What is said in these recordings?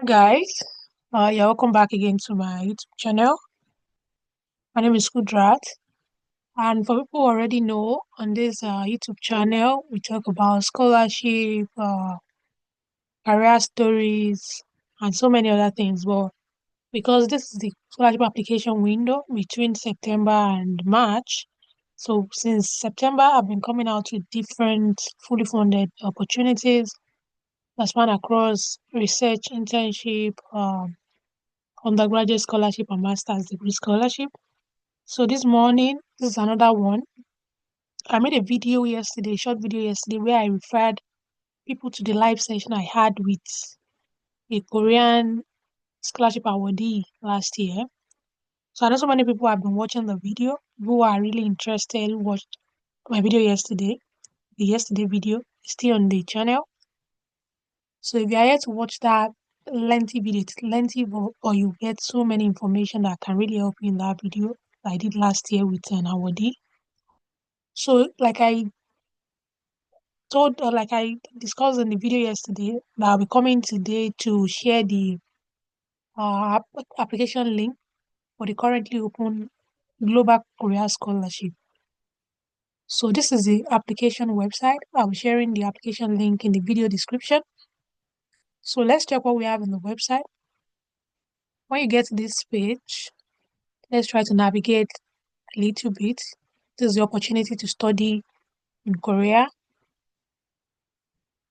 Guys, you're welcome back again to my YouTube channel. My name is Kudrat, and for people who already know, on this YouTube channel, we talk about scholarship, career stories, and so many other things. But because this is the scholarship application window between September and March, so since September, I've been coming out with different fully funded opportunities that span across research, internship, undergraduate scholarship and master's degree scholarship. So this morning, this is another one. I made a video yesterday, a short video yesterday, where I referred people to the live session I had with a Korean scholarship awardee last year. So I know so many people have been watching the video who are really interested, who watched my video yesterday. The yesterday video is still on the channel. So if you are here to watch that lengthy video, it's lengthy, but you get so many information that can really help you in that video I did last year with an awardee. So like I discussed in the video yesterday, that I'll be coming today to share the application link for the currently open Global Korea Scholarship. So this is the application website. I'll be sharing the application link in the video description. So let's check what we have in the website. When you get to this page, let's try to navigate a little bit. This is the opportunity to study in Korea.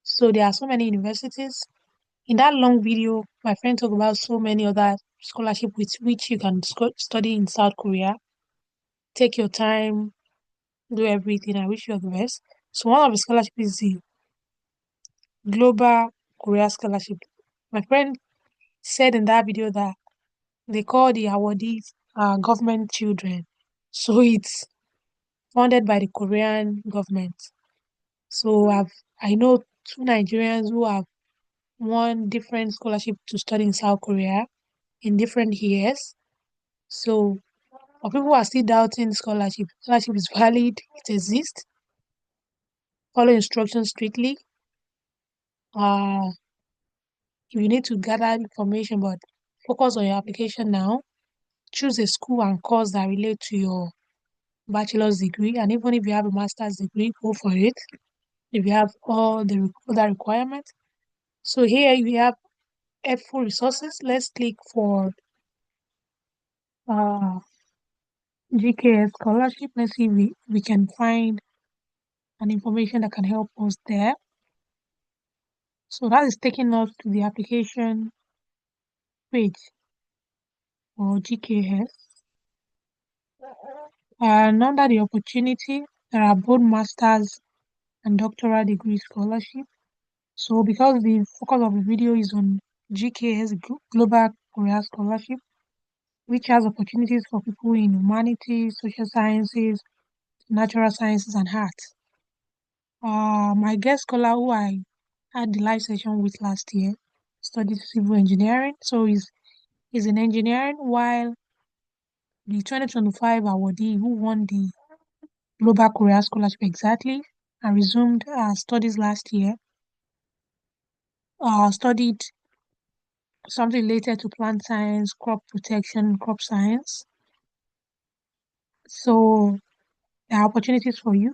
So there are so many universities. In that long video, my friend talked about so many other scholarship with which you can study in South Korea. Take your time, do everything. I wish you all the best. So one of the scholarship is the Global Korea Scholarship. My friend said in that video that they call the awardees government children. So it's funded by the Korean government. So I know two Nigerians who have won different scholarship to study in South Korea in different years. So for people who are still doubting scholarship is valid, it exists. Follow instructions strictly. If you need to gather information, but focus on your application now. Choose a school and course that relate to your bachelor's degree, and even if you have a master's degree, go for it. If you have all the other requirements. So here we have helpful resources. Let's click for uh, GKS scholarship. Let's see if we can find an information that can help us there. So that is taking us to the application page for GKS. And under the opportunity, there are both master's and doctoral degree scholarship. So because the focus of the video is on GKS, Global Korea Scholarship, which has opportunities for people in humanities, social sciences, natural sciences, and arts. My guest scholar who I had the live session with last year studied civil engineering. So he's in engineering, while the 2025 awardee who won the Global Korea Scholarship exactly and resumed studies last year studied something related to plant science, crop protection, crop science. So there are opportunities for you.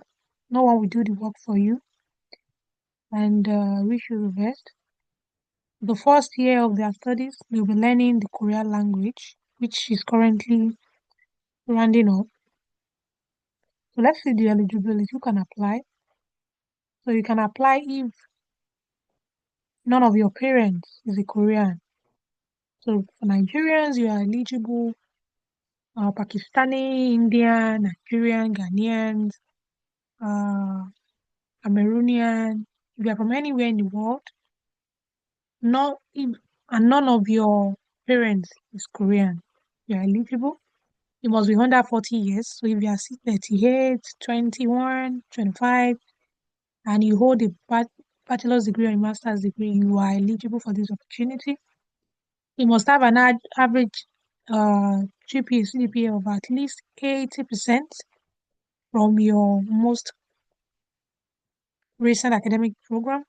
No one will do the work for you, and wish you the best. The first year of their studies, they'll be learning the Korean language, which is currently rounding up. So let's see the eligibility. You can apply. So you can apply if none of your parents is a Korean. So for Nigerians, you are eligible. Pakistani, Indian, Nigerian, Ghanaians, uh, Cameroonian. If you are from anywhere in the world, not if, and none of your parents is Korean, you are eligible. You must be under 40 years. So if you are 38, 21, 25, and you hold a bachelor's degree or a master's degree, you are eligible for this opportunity. You must have an average GPA, CGPA of at least 80% from your most recent academic program.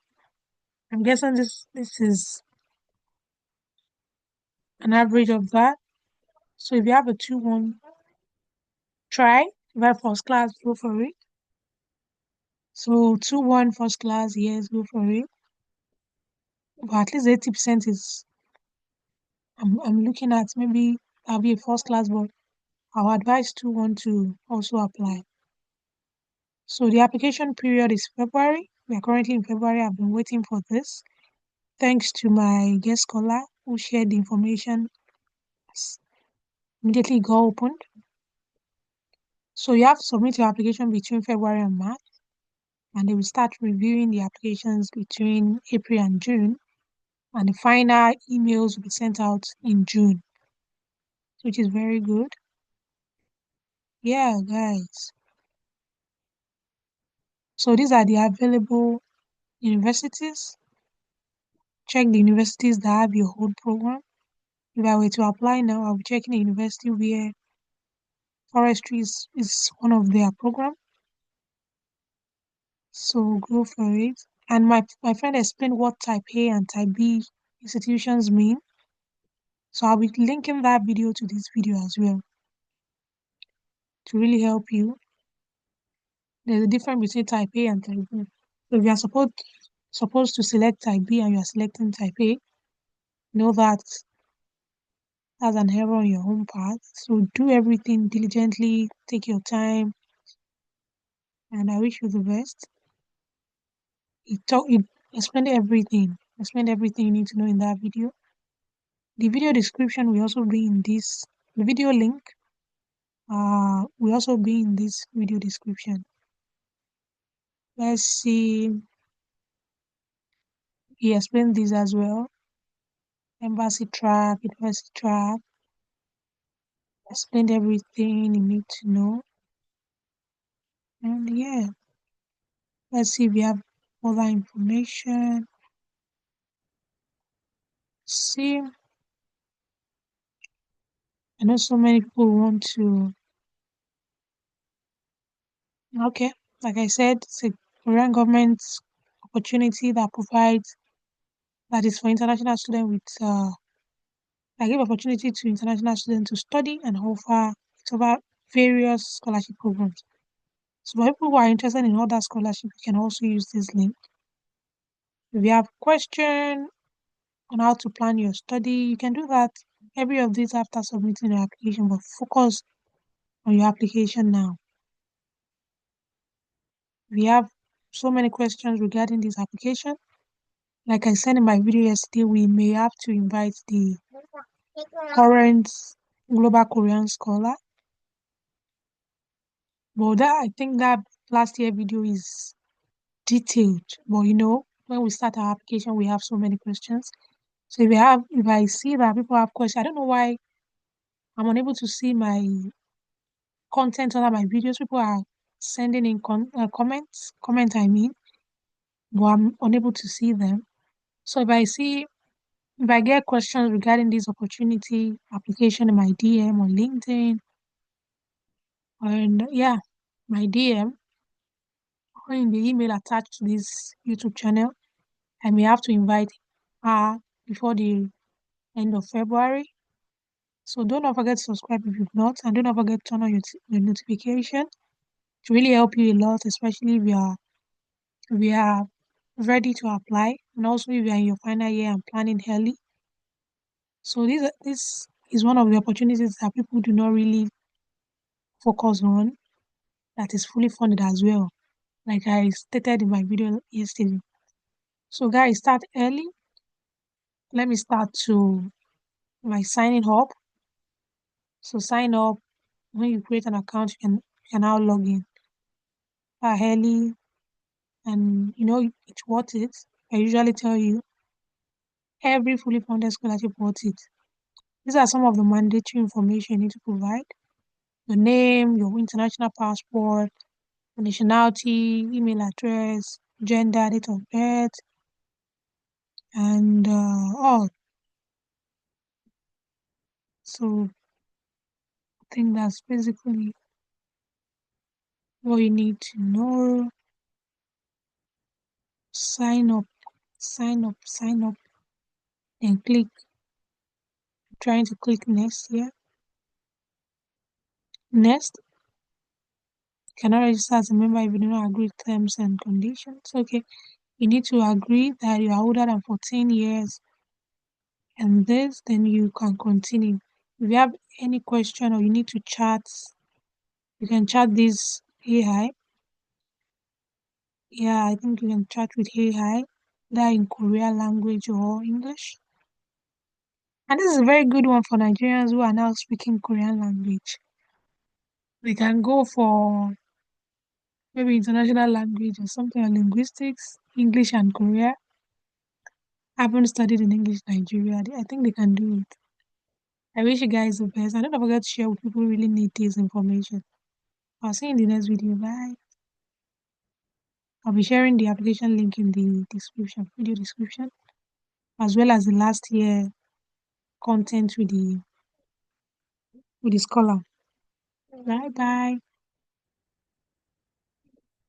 I'm guessing this is an average of that. So if you have a 2-1, try. If you have first class, go for it. So 2-1 first class, yes, go for it. But at least 80% is I'm looking at maybe I'll be a first class, but I'll advise 2-1 to also apply. So the application period is February. We are currently in February. I've been waiting for this. Thanks to my guest scholar who shared the information immediately got opened. So you have to submit your application between February and March, and they will start reviewing the applications between April and June, and the final emails will be sent out in June, which is very good. Yeah, guys. So these are the available universities. Check the universities that have your whole program. If I were to apply now, I'll be checking a university where forestry is one of their programs. So go for it. And my friend explained what type A and type B institutions mean. So I'll be linking that video to this video as well to really help you. There's a difference between type A and type B. So if you are supposed to select type B and you are selecting type A, know that that's an error on your own part. So do everything diligently, take your time, and I wish you the best. It explained everything you need to know in that video. The video description will also be in this. The video link will also be in this video description. Let's see. He explained this as well. Embassy track, university track. Explained everything you need to know. And yeah, let's see if we have other information. See, I know so many people want to. Okay, like I said, it's a Korean government opportunity that is for international students I give opportunity to international students to study and offer various scholarship programs. So for people who are interested in other scholarship, you can also use this link. If you have question on how to plan your study, you can do that every of these after submitting your application, but focus on your application now. We have so many questions regarding this application. Like I said in my video yesterday, we may have to invite the current global Korean scholar. But that I think that last year video is detailed. But when we start our application, we have so many questions. So if I see that people have questions, I don't know why I'm unable to see my content under my videos. People are sending in comment I mean, but I'm unable to see them. So if I get questions regarding this opportunity application in my DM on LinkedIn, and yeah, my DM or in the email attached to this YouTube channel, I may have to invite her before the end of February. So don't forget to subscribe if you've not, and don't forget to turn on your notification to really help you a lot, especially if you are ready to apply, and also if you are in your final year and planning early. So this is one of the opportunities that people do not really focus on, that is fully funded as well, like I stated in my video yesterday. So guys, start early. Let me start to my signing up. So sign up. When you create an account, you can now log in early, and it's worth it. I usually tell you every fully funded scholarship worth it. These are some of the mandatory information you need to provide: your name, your international passport, your nationality, email address, gender, date of birth, and all. So I think that's basically what you need to know. Sign up, sign up, sign up, and click trying to click next here. Next, cannot register as a member if you do not agree with terms and conditions. Okay, you need to agree that you are older than 14 years and this, then you can continue. If you have any question or you need to chat, you can chat this AI. Yeah, I think you can chat with AI, that in Korean language or English. And this is a very good one for Nigerians who are now speaking Korean language. We can go for maybe international language or something like linguistics, English and Korea. I haven't studied in English Nigeria. I think they can do it. I wish you guys the best. And don't forget to share with people who really need this information. I'll see you in the next video. Bye. I'll be sharing the application link in the description, video description, as well as the last year content with the scholar. Bye bye.